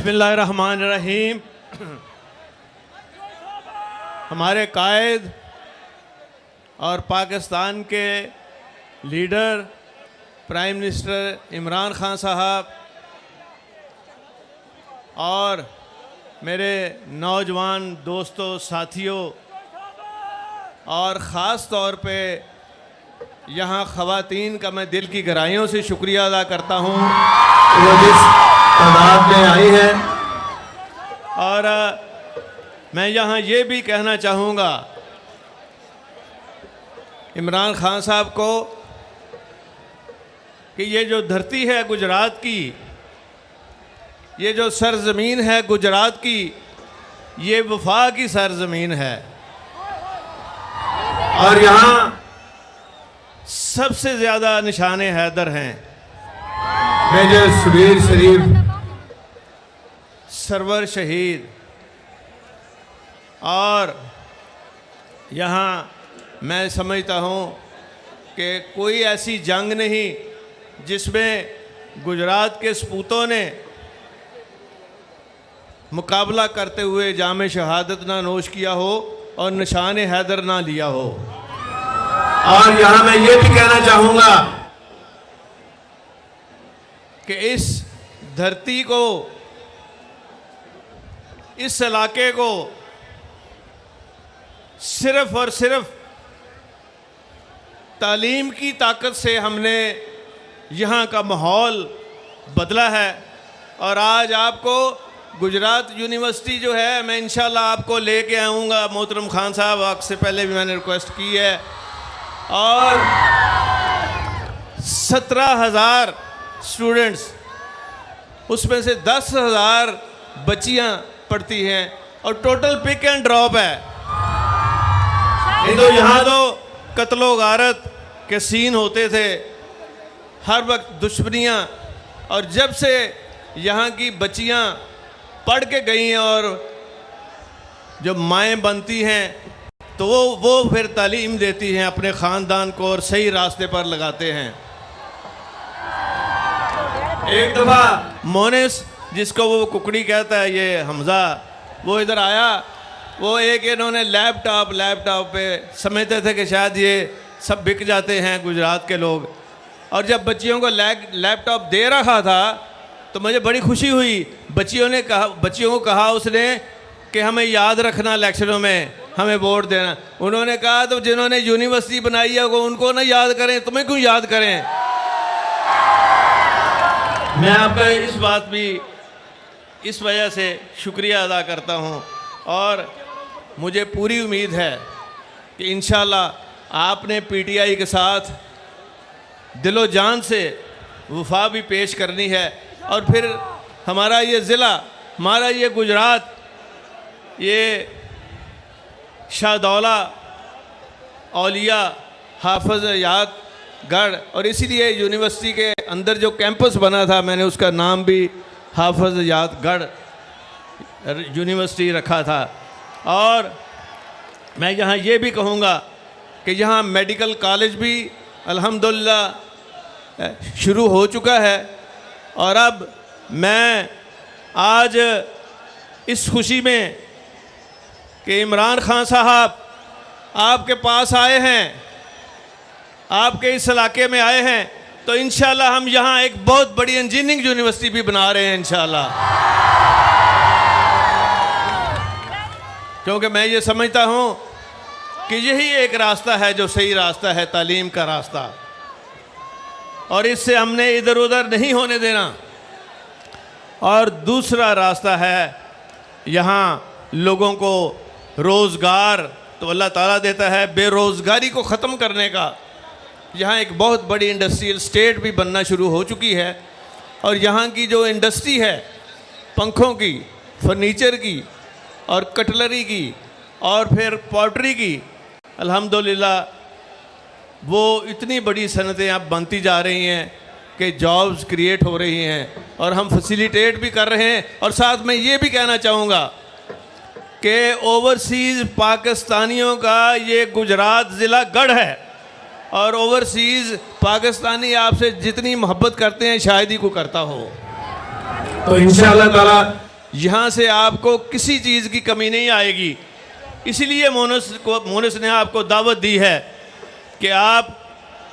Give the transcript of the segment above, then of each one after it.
बिस्मिल्लाहिर्रहमानिर्रहीम। हमारे कायद और पाकिस्तान के leader prime minister Imran Khan साहब और मेरे नौजवान दोस्तों साथियों और ख़ास तौर पे यहाँ ख़वातीन का मैं दिल की गहराइयों से शुक्रिया अदा करता हूँ वो जिस तादाद में आई है। और मैं यहाँ ये भी कहना चाहूँगा इमरान खान साहब को कि ये जो धरती है गुजरात की, ये जो सरज़मीन है गुजरात की, ये वफा की सरज़मीन है और यहाँ सबसे ज़्यादा निशाने हैदर हैं। मेजर सुबीर शरीफ सरवर शहीद। और यहाँ मैं समझता हूँ कि कोई ऐसी जंग नहीं जिसमें गुजरात के सपूतों ने मुकाबला करते हुए जामे शहादत ना नोश किया हो और निशान हैदर ना लिया हो। और यहाँ मैं ये भी कहना चाहूँगा कि इस धरती को, इस इलाके को सिर्फ और सिर्फ तालीम की ताकत से हमने यहाँ का माहौल बदला है। और आज आपको गुजरात यूनिवर्सिटी जो है, मैं इंशाल्लाह आपको लेके आऊँगा मोहतरम खान साहब, आपसे पहले भी मैंने रिक्वेस्ट की है। और 17,000 स्टूडेंट्स, उसमें से 10,000 बच्चियाँ पढ़ती हैं और टोटल पिक एंड ड्रॉप है। तो यहाँ तो कत्लो गारत के सीन होते थे, हर वक्त दुश्मनियाँ। और जब से यहाँ की बच्चियाँ पढ़ के गई हैं और जब माएँ बनती हैं तो वो फिर तालीम देती हैं अपने ख़ानदान को और सही रास्ते पर लगाते हैं। एक दफ़ा मोनिस, जिसको वो कुकड़ी कहता है, ये हमज़ा, वो इधर आया। वो एक इन्होंने लैपटॉप पे समझते थे कि शायद ये सब बिक जाते हैं गुजरात के लोग। और जब बच्चियों को लैपटॉप दे रहा था तो मुझे बड़ी खुशी हुई। बच्चियों को कहा उसने कि हमें याद रखना, इलेक्शनों में हमें वोट देना। उन्होंने कहा तो जिन्होंने यूनिवर्सिटी बनाई है उनको ना याद करें, तुम्हें क्यों याद करें। मैं आपका इस बात भी इस वजह से शुक्रिया अदा करता हूँ और मुझे पूरी उम्मीद है कि इंशाल्लाह आपने पीटीआई के साथ दिलो जान से वफा भी पेश करनी है। और फिर हमारा ये ज़िला, हमारा ये गुजरात, ये शाहदौला, औलिया, हाफिज़ याद गढ़, और इसीलिए यूनिवर्सिटी के अंदर जो कैंपस बना था मैंने उसका नाम भी हाफिज़ याद गढ़ यूनिवर्सिटी रखा था। और मैं यहाँ ये भी कहूँगा कि यहाँ मेडिकल कॉलेज भी अल्हम्दुलिल्लाह शुरू हो चुका है। और अब मैं आज इस खुशी में कि इमरान खान साहब आपके पास आए हैं, आपके इस इलाके में आए हैं, तो इंशाल्लाह हम यहाँ एक बहुत बड़ी इंजीनियरिंग यूनिवर्सिटी भी बना रहे हैं इंशाल्लाह। क्योंकि मैं ये समझता हूँ कि यही एक रास्ता है जो सही रास्ता है, तालीम का रास्ता, और इससे हमने इधर उधर नहीं होने देना। और दूसरा रास्ता है यहाँ लोगों को रोज़गार तो अल्लाह ताला देता है, बेरोज़गारी को ख़त्म करने का। यहाँ एक बहुत बड़ी इंडस्ट्रियल स्टेट भी बनना शुरू हो चुकी है और यहाँ की जो इंडस्ट्री है पंखों की, फर्नीचर की और कटलरी की और फिर पॉटरी की, अल्हम्दुलिल्लाह वो इतनी बड़ी सनतें अब बनती जा रही हैं कि जॉब्स क्रिएट हो रही हैं और हम फैसिलिटेट भी कर रहे हैं। और साथ में ये भी कहना चाहूँगा कि ओवरसीज़ पाकिस्तानियों का ये गुजरात ज़िला गढ़ है और ओवरसीज़ पाकिस्तानी आपसे जितनी मोहब्बत करते हैं शायद ही को करता हो। तो इंशाअल्लाह ताला यहाँ से आपको किसी चीज़ की कमी नहीं आएगी। इसलिए मोनस ने आपको दावत दी है कि आप,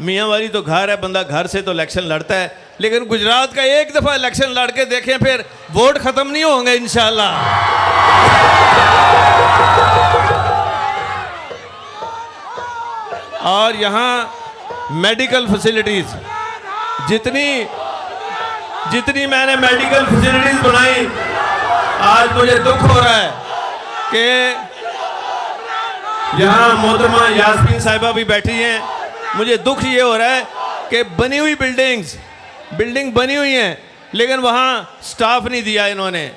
मियाँ वाली तो घर है, बंदा घर से तो इलेक्शन लड़ता है, लेकिन गुजरात का एक दफ़ा इलेक्शन लड़ के देखें, फिर वोट ख़त्म नहीं होंगे इंशाल्लाह। और यहाँ मेडिकल फैसिलिटीज़, जितनी मैंने मेडिकल फैसिलिटीज़ बनाई, आज मुझे दुख हो रहा है कि यहाँ मोहतरमा यास्मीन साहिबा भी बैठी हैं। मुझे दुख ये हो रहा है कि बनी हुई बिल्डिंग बनी हुई हैं, लेकिन वहाँ स्टाफ नहीं दिया इन्होंने।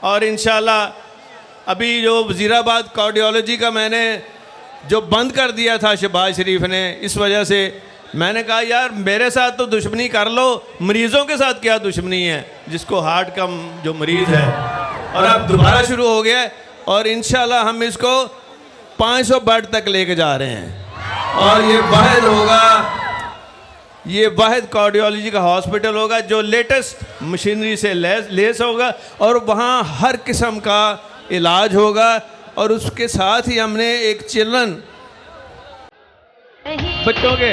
और इंशाल्लाह अभी जो वज़ीराबाद कार्डियोलॉजी का मैंने जो बंद कर दिया था शहबाज शरीफ ने, इस वजह से मैंने कहा यार मेरे साथ तो दुश्मनी कर लो, मरीज़ों के साथ क्या दुश्मनी है, जिसको हार्ट का जो मरीज़ है। और अब दोबारा शुरू हो गया है और इंशाल्लाह हम इसको 500 बेड तक लेके जा रहे हैं। और ये वाहिद कार्डियोलॉजी का हॉस्पिटल होगा जो लेटेस्ट मशीनरी से लेस होगा और वहाँ हर किस्म का इलाज होगा। और उसके साथ ही हमने एक चिल्ड्रन बच्चों के,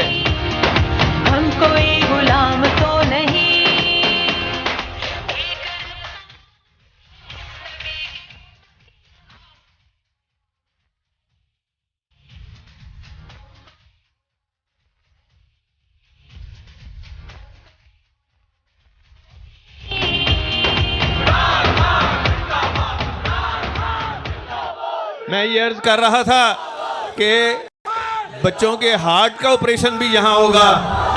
हम कोई गुलाम तो नहीं। मैं ये अर्ज कर रहा था कि बच्चों के हार्ट का ऑपरेशन भी यहाँ होगा।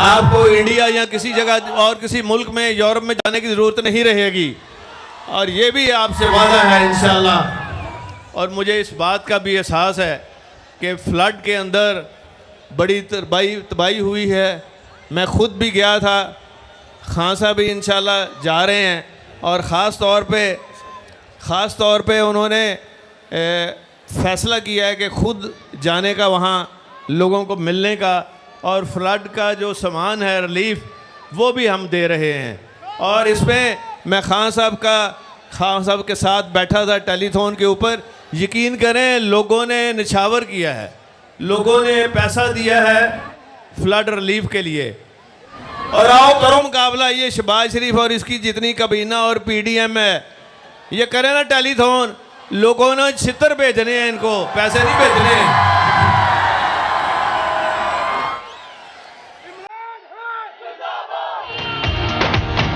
आपको इंडिया या किसी जगह और किसी मुल्क में, यूरोप में जाने की ज़रूरत नहीं रहेगी। और ये भी आपसे वादा है इंशाल्लाह। और मुझे इस बात का भी एहसास है कि फ़्लड के अंदर बड़ी तबाही हुई है। मैं ख़ुद भी गया था, खान साहब भी इंशाल्लाह जा रहे हैं। और ख़ास तौर पे उन्होंने फ़ैसला किया है कि ख़ुद जाने का, वहाँ लोगों को मिलने का, और फ्लड का जो सामान है रिलीफ वो भी हम दे रहे हैं। और इसमें मैं खान साहब के साथ बैठा था टेलीथॉन के ऊपर। यकीन करें लोगों ने निछावर किया है, लोगों ने पैसा दिया है फ्लड रिलीफ के लिए। और आओ करो मुकाबला, ये शहबाज शरीफ और इसकी जितनी कबीना और PDM है, ये करें ना टेलीथॉन। लोगों ने छितर भेजने हैं, इनको पैसे नहीं भेजने हैं।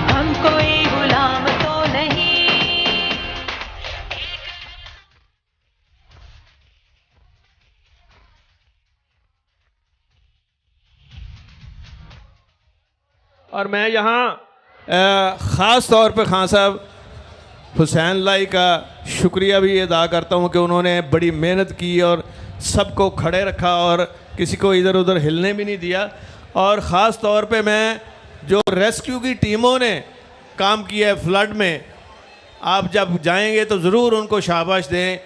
हम कोई गुलाम तो नहीं। और मैं यहाँ ख़ास तौर पे खान साहब हुसैन लाई का शुक्रिया भी अदा करता हूँ कि उन्होंने बड़ी मेहनत की और सबको खड़े रखा और किसी को इधर उधर हिलने भी नहीं दिया। और ख़ास तौर पे मैं जो रेस्क्यू की टीमों ने काम किया है फ्लड में, आप जब जाएंगे तो ज़रूर उनको शाबाश दें,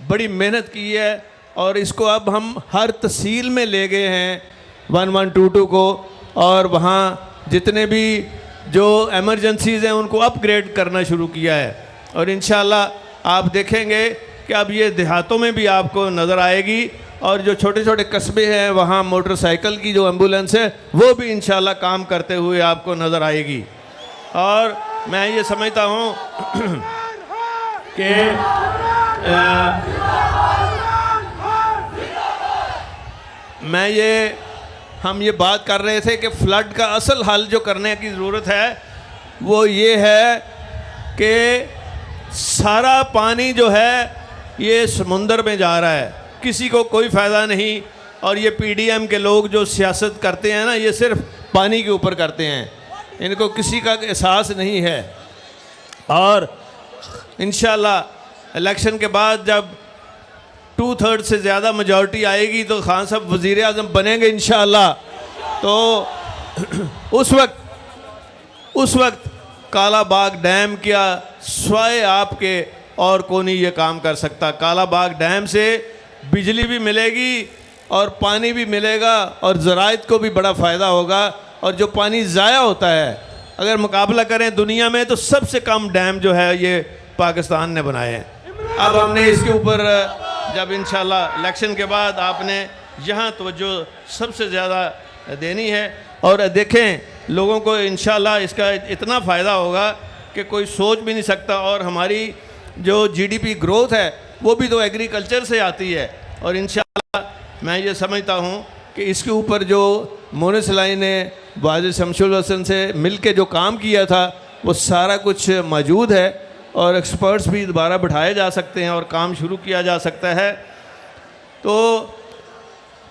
बड़ी मेहनत की है। और इसको अब हम हर तहसील में ले गए हैं 1122 को, और वहाँ जितने भी जो एमरजेंसीज़ हैं उनको अपग्रेड करना शुरू किया है। और इंशाल्लाह आप देखेंगे कि अब ये देहातों में भी आपको नज़र आएगी। और जो छोटे छोटे कस्बे हैं वहाँ मोटरसाइकिल की जो एम्बुलेंस है वो भी इंशाल्लाह काम करते हुए आपको नज़र आएगी। और मैं ये समझता हूँ कि हम ये बात कर रहे थे कि फ़्लड का असल हल जो करने की ज़रूरत है वो ये है कि सारा पानी जो है ये समुंदर में जा रहा है, किसी को कोई फ़ायदा नहीं। और ये PDM के लोग जो सियासत करते हैं ना, ये सिर्फ पानी के ऊपर करते हैं, इनको किसी का एहसास नहीं है। और इंशाल्लाह इलेक्शन के बाद जब 2/3 से ज़्यादा मेजॉरिटी आएगी तो खान साहब वज़ीर आज़म बनेंगे इंशाल्लाह। तो उस वक्त काला बाग डैम क्या स्वाय आपके और कौन ही ये काम कर सकता। काला बाग डैम से बिजली भी मिलेगी और पानी भी मिलेगा और ज़राइत को भी बड़ा फ़ायदा होगा। और जो पानी ज़ाया होता है, अगर मुकाबला करें दुनिया में तो सबसे कम डैम जो है ये पाकिस्तान ने बनाए हैं। अब हमने इसके ऊपर जब इंशाल्लाह इलेक्शन के बाद आपने यहाँ तवज्जो सबसे ज़्यादा देनी है और देखें लोगों को इंशाल्लाह इसका इतना फ़ायदा होगा कि कोई सोच भी नहीं सकता। और हमारी जो जीडीपी ग्रोथ है वो भी तो एग्रीकल्चर से आती है और इंशाल्लाह मैं ये समझता हूँ कि इसके ऊपर जो मोनिस लाई ने वाजिद शमशुल हसन से मिल के जो काम किया था वो सारा कुछ मौजूद है और एक्सपर्ट्स भी दोबारा बिठाए जा सकते हैं और काम शुरू किया जा सकता है। तो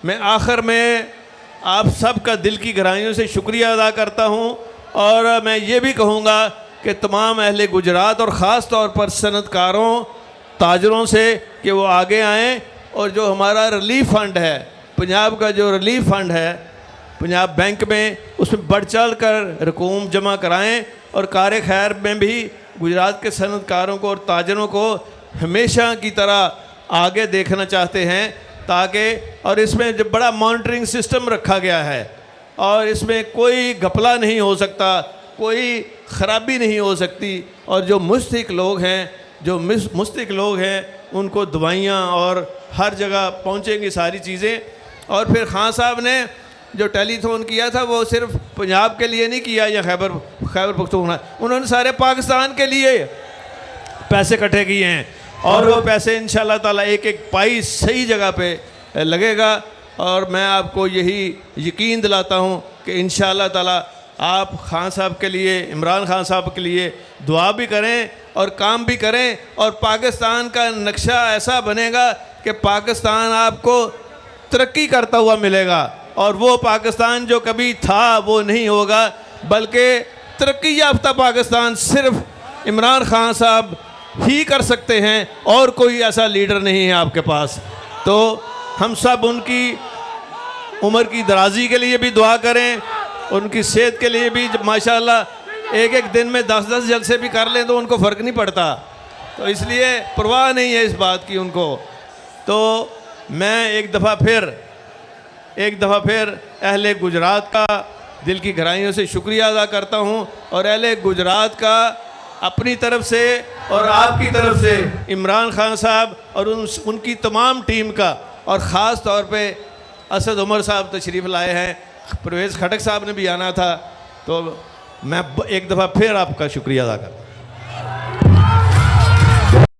मैं आखिर में आप सब का दिल की गहराइयों से शुक्रिया अदा करता हूँ और मैं ये भी कहूँगा कि तमाम अहले गुजरात और ख़ास तौर पर सनतकारों ताजरों से कि वो आगे आएँ और जो हमारा रिलीफ फ़ंड है, पंजाब का जो रिलीफ फ़ंड है पंजाब बैंक में, उसमें बढ़ चढ़ कर रकूम जमा कराएँ और कार खैर में भी गुजरात के सनतकारों को और ताजरों को हमेशा की तरह आगे देखना चाहते हैं ताकि और इसमें जो बड़ा मॉनिटरिंग सिस्टम रखा गया है और इसमें कोई घपला नहीं हो सकता, कोई ख़राबी नहीं हो सकती और जो मुस्तहिक लोग हैं, जो मुस्तहिक लोग हैं उनको दवाइयाँ और हर जगह पहुँचेंगी सारी चीज़ें। और फिर खान साहब ने जो टेलीथॉन किया था वो सिर्फ पंजाब के लिए नहीं किया या खैबर पख्तूनख्वा, उन्होंने सारे पाकिस्तान के लिए पैसे इकट्ठे किए हैं और वो पैसे इंशाल्लाह ताला एक एक पाई सही जगह पे लगेगा। और मैं आपको यही यकीन दिलाता हूँ कि इंशाल्लाह ताला आप खान साहब के लिए, इमरान खान साहब के लिए दुआ भी करें और काम भी करें और पाकिस्तान का नक्शा ऐसा बनेगा कि पाकिस्तान आपको तरक्की करता हुआ मिलेगा और वो पाकिस्तान जो कभी था वो नहीं होगा, बल्कि तरक्की याफ्ता पाकिस्तान सिर्फ इमरान खान साहब ही कर सकते हैं और कोई ऐसा लीडर नहीं है आपके पास। तो हम सब उनकी उम्र की दराजी के लिए भी दुआ करें, उनकी सेहत के लिए भी। माशाल्लाह एक एक दिन में 10-10 जलसे भी कर लें तो उनको फ़र्क नहीं पड़ता, तो इसलिए परवाह नहीं है इस बात की उनको। तो मैं एक दफ़ा फिर अहले गुजरात का दिल की गहराइयों से शुक्रिया अदा करता हूँ और अहले गुजरात का अपनी तरफ से और आपकी तरफ से इमरान खान साहब और उनकी तमाम टीम का और ख़ास तौर पे असद उमर साहब तशरीफ़ लाए हैं, परवेज़ खटक साहब ने भी आना था, तो मैं एक दफ़ा फिर आपका शुक्रिया अदा करता हूँ।